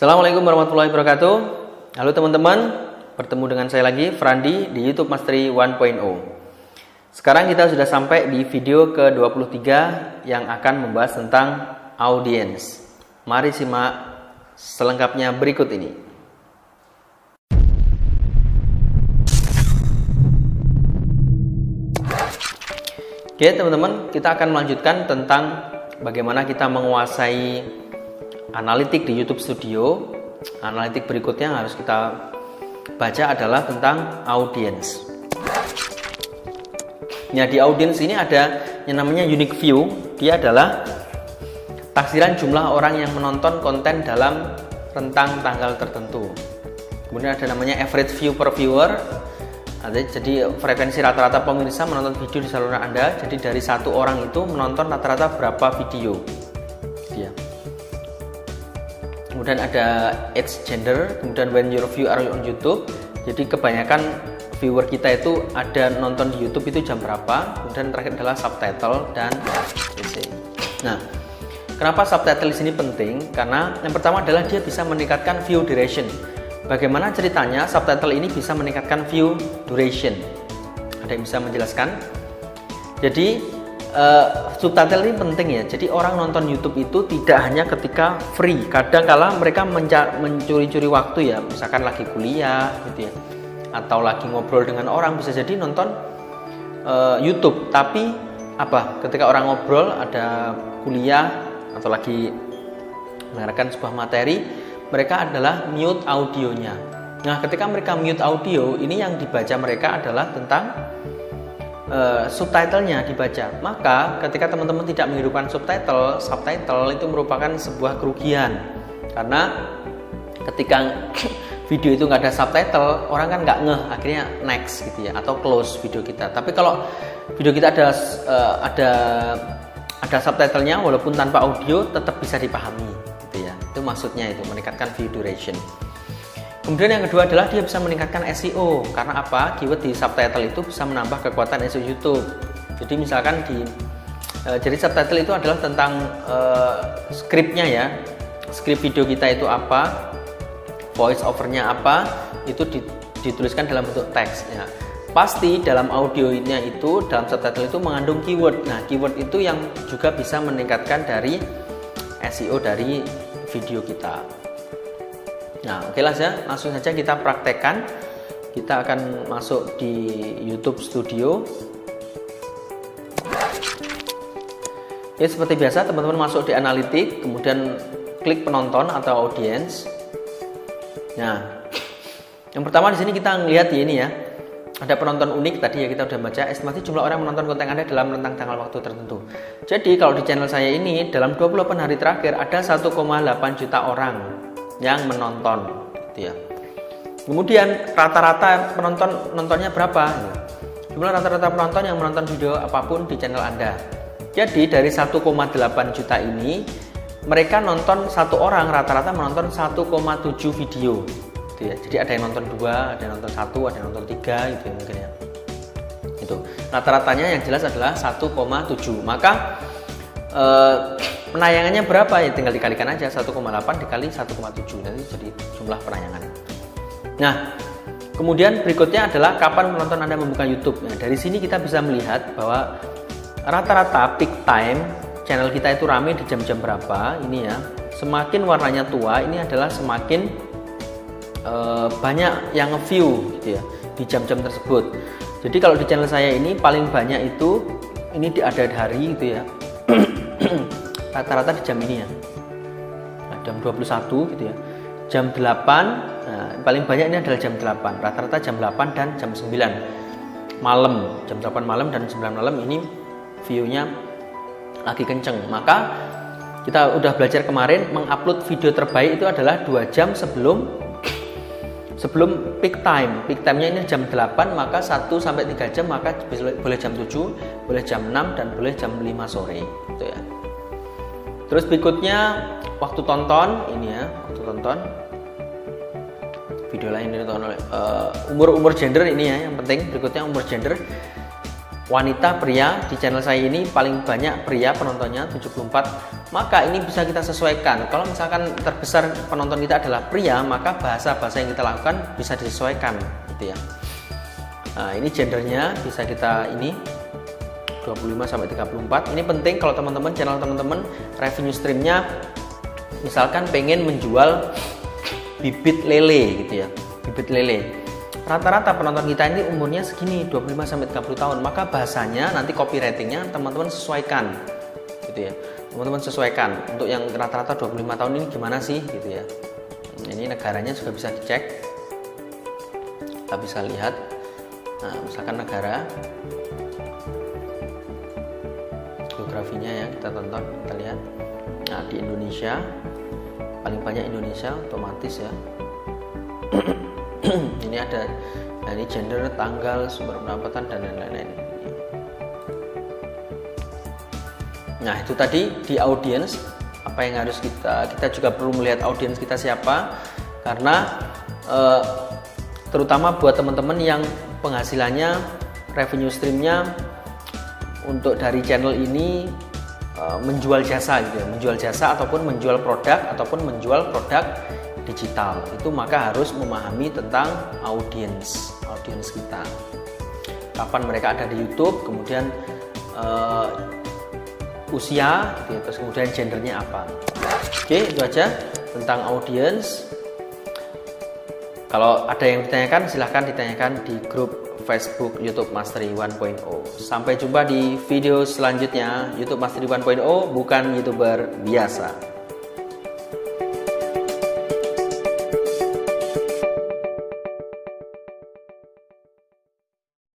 Assalamualaikum warahmatullahi wabarakatuh. Halo teman-teman, bertemu dengan saya lagi, Frandi, di YouTube Mastery 1.0. Sekarang kita sudah sampai di video ke-23 yang akan membahas tentang audience. Mari simak selengkapnya berikut ini. Oke teman-teman, kita akan melanjutkan tentang bagaimana kita menguasai analitik di YouTube Studio. Analitik berikutnya yang harus kita baca adalah tentang audience. Ya, di audience ini ada yang namanya unique view. Dia adalah taksiran jumlah orang yang menonton konten dalam rentang tanggal tertentu. Kemudian ada namanya average view per viewer. Jadi frekuensi rata-rata pemirsa menonton video di saluran Anda. Jadi dari satu orang itu menonton rata-rata berapa video. Kemudian ada age, gender, kemudian when your view are on YouTube. Jadi kebanyakan viewer kita itu ada nonton di YouTube itu jam berapa. Kemudian terakhir adalah subtitle dan CC. Nah, kenapa subtitle di sini penting? Karena yang pertama adalah dia bisa meningkatkan view duration. Bagaimana ceritanya subtitle ini bisa meningkatkan view duration? Ada yang bisa menjelaskan? Jadi subtitle ini penting ya. Jadi orang nonton YouTube itu tidak hanya ketika free. Kadang-kala mereka mencuri-curi waktu ya. Misalkan lagi kuliah gitu ya, atau lagi ngobrol dengan orang, bisa jadi nonton YouTube. Tapi ketika orang ngobrol, ada kuliah atau lagi mendengarkan sebuah materi, mereka adalah mute audionya. Nah, ketika mereka mute audio, ini yang dibaca mereka adalah tentang subtitlenya dibaca. Maka ketika teman-teman tidak menghidupkan subtitle itu merupakan sebuah kerugian. Karena ketika video itu nggak ada subtitle, orang kan nggak ngeh, akhirnya next gitu ya, atau close video kita. Tapi kalau video kita ada subtitlenya, walaupun tanpa audio tetap bisa dipahami gitu ya. Itu maksudnya, itu meningkatkan view duration. Kemudian yang kedua adalah dia bisa meningkatkan SEO. Karena apa? Keyword di subtitle itu bisa menambah kekuatan SEO YouTube. Jadi misalkan jadi subtitle itu adalah tentang skripnya ya. Skrip video kita itu apa, voice overnya apa, itu dituliskan dalam bentuk teks ya. Pasti dalam audionya itu, dalam subtitle itu mengandung keyword. Nah, keyword itu yang juga bisa meningkatkan dari SEO dari video kita. Nah, oke lah ya, langsung saja kita praktekkan. Kita akan masuk di YouTube Studio. Ya, seperti biasa teman-teman masuk di analitik, kemudian klik penonton atau audience. Nah, yang pertama di sini kita lihat ya, ini ya. Ada penonton unik tadi ya, kita udah baca. Estimasi jumlah orang menonton konten Anda dalam rentang tanggal waktu tertentu. Jadi kalau di channel saya ini dalam 28 hari terakhir ada 1,8 juta orang yang menonton gitu ya. Kemudian rata-rata nontonnya berapa? Jumlah rata-rata penonton yang menonton video apapun di channel Anda. Jadi dari 1,8 juta ini, mereka nonton satu orang rata-rata menonton 1,7 video gitu ya. Jadi ada yang nonton 2, ada yang nonton 1, ada yang nonton 3 gitu ya mungkin ya. Itu rata-ratanya yang jelas adalah 1,7. Maka penayangannya berapa ya, tinggal dikalikan aja 1,8 dikali 1,7, nanti jadi jumlah penayangan. Nah, kemudian berikutnya adalah kapan penonton Anda membuka YouTube. Nah, dari sini kita bisa melihat bahwa rata-rata peak time channel kita itu rame di jam-jam berapa. Ini ya, semakin warnanya tua ini adalah semakin banyak yang nge-view gitu ya di jam-jam tersebut. Jadi kalau di channel saya ini paling banyak itu ini ada hari gitu ya. Rata-rata di jam ini ya, jam 21 gitu ya, jam 8, nah, paling banyak ini adalah jam 8, rata-rata jam 8 dan jam 9 malam, jam 8 malam dan 9 malam ini view-nya lagi kenceng. Maka kita udah belajar kemarin, mengupload video terbaik itu adalah 2 jam sebelum peak time. Peak time-nya ini jam 8, maka 1-3 jam, maka boleh jam 7, boleh jam 6, dan boleh jam 5 sore gitu ya. Terus berikutnya waktu tonton, ini ya, waktu tonton video lain ditonton oleh umur gender ini ya, yang penting. Berikutnya umur gender. wanita, pria. Di channel saya ini paling banyak pria penontonnya 74, maka ini bisa kita sesuaikan. Kalau misalkan terbesar penonton kita adalah pria, maka bahasa-bahasa yang kita lakukan bisa disesuaikan gitu ya. Nah, ini gendernya bisa kita ini 25 sampai 34. Ini penting kalau teman-teman, channel teman-teman revenue streamnya misalkan pengen menjual bibit lele gitu ya, bibit lele. Rata-rata penonton kita ini umurnya segini, 25 sampai 30 tahun, maka bahasanya nanti copywritingnya teman-teman sesuaikan gitu ya. Teman-teman sesuaikan untuk yang rata-rata 25 tahun ini gimana sih gitu ya. Ini negaranya juga bisa dicek, kita bisa lihat. Nah, misalkan negara, geografinya ya kita tonton, kita lihat. Nah, di Indonesia paling banyak Indonesia otomatis ya. Ini ada, nah ini gender, tanggal, sumber pendapatan dan lain-lain. Nah, itu tadi di audience apa yang harus kita juga perlu melihat audience kita siapa, karena terutama buat teman-teman yang penghasilannya revenue streamnya untuk dari channel ini menjual jasa gitu ya, menjual jasa ataupun menjual produk ataupun menjual produk digital, itu maka harus memahami tentang audience kita, kapan mereka ada di YouTube, kemudian usia gitu ya, terus kemudian gendernya apa. Oke, itu aja tentang audience. Kalau ada yang ditanyakan silahkan ditanyakan di grup Facebook YouTube Mastery 1.0. Sampai jumpa di video selanjutnya. YouTube Mastery 1.0 bukan YouTuber biasa.